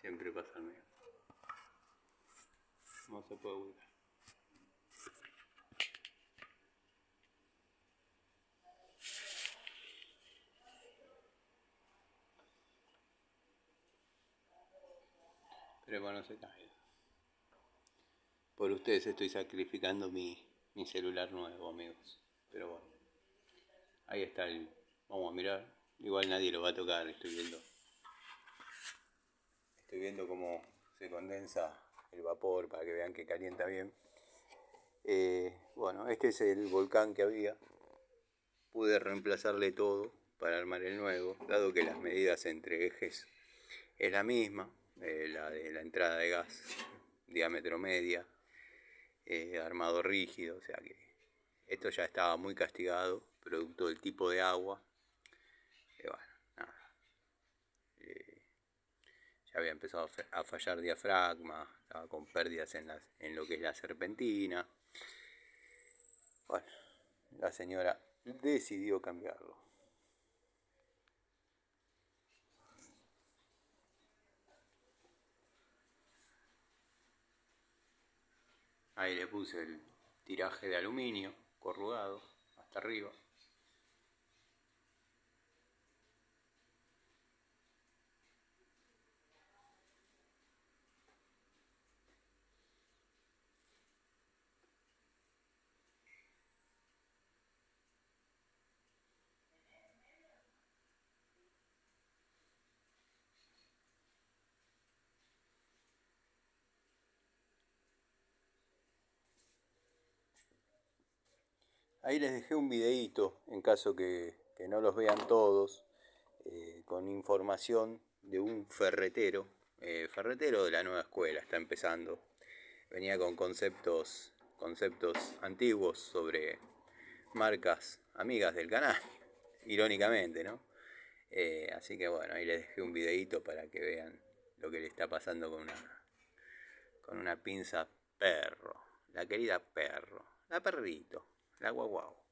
Siempre pasa el mío. No se puede ubicar. Pero bueno, no se cae. Por ustedes estoy sacrificando mi celular nuevo, amigos. Pero bueno, ahí está el... Vamos a mirar. Igual nadie lo va a tocar, estoy viendo cómo se condensa el vapor para que vean que calienta bien. Bueno, este es el volcán que había. Pude reemplazarle todo para armar el nuevo, dado que las medidas entre ejes es la misma, la de la entrada de gas, diámetro media, armado rígido, o sea que esto ya estaba muy castigado, producto del tipo de agua. Bueno, nada. Ya había empezado a fallar diafragma, estaba con pérdidas en lo que es la serpentina. Bueno, la señora decidió cambiarlo. Ahí le puse el tiraje de aluminio corrugado hasta arriba. Ahí les dejé un videíto en caso que no los vean todos, con información de un ferretero de la nueva escuela, está empezando. Venía con conceptos antiguos sobre marcas amigas del canal, irónicamente, ¿no? Así que bueno, ahí les dejé un videíto para que vean lo que le está pasando con una pinza perro, la querida perro, la perrito, la guau guau.